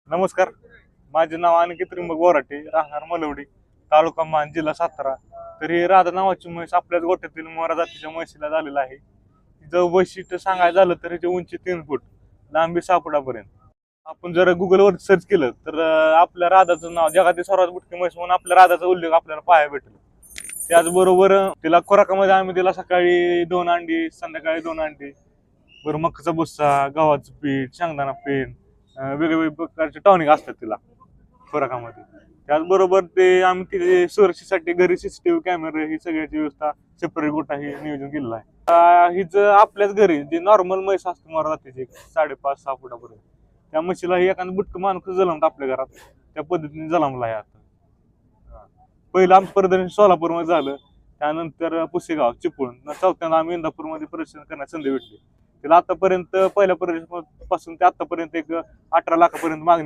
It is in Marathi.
नमस्कार. माझे नाव अनिकेत त्रिंबक बोराटे, राहणार मलवडी, तालुका मान, जिल्हा सातारा. तर ही राधा नावाची म्हैस आपल्याच गोठ्यातील मोरा जातीच्या म्हशीला झालेला आहे. तिचं वैशिष्ट्य सांगायचं झालं तर हिची उंची 3 फूट, लांबी 6 फुटापर्यंत. आपण जर गुगलवर सर्च केलं तर आपल्या राधाचं नाव जगातील सर्वात मोठी म्हैस म्हणून आपल्या राधाचा उल्लेख आपल्याला पाहायला भेटेल. त्याचबरोबर तिला खुराकामध्ये आम्ही तिला सकाळी 2 अंडी, संध्याकाळी 2 अंडी, बरं मकाचा भुस्सा, गव्हाचं पीठ, शेंगदाणा पीठ, वेगवेगळ्या प्रकारचे टॉनिक असतात तिला खुराकामध्ये. त्याचबरोबर ते आम्ही तिथे सुरक्षेसाठी घरी सीसीटीव्ही कॅमेरे ही सगळ्याची व्यवस्था सेपरेट गोठा हे नियोजन केलेलं आहे. हिचं आपल्याच घरी जे नॉर्मल म्हैस असते मोरा जातीची 5.5-6 फुटापर्यंत, त्या म्हशीला ही एखादं बुटकं माणूस जलमत आपल्या घरात त्या पद्धतीने जलमला आहे आता. पहिलं आमचं प्रदर्शन सोलापूरमध्ये झालं, त्यानंतर पुसेगाव, चिपळूण, चौथ्यांदा आम्ही इंदापूरमध्ये प्रदर्शन करण्याची संधी भेटली. तिला आतापर्यंत पहिल्या प्रदर्शनापासून ते आतापर्यंत एक 18 लाखापर्यंत मागणी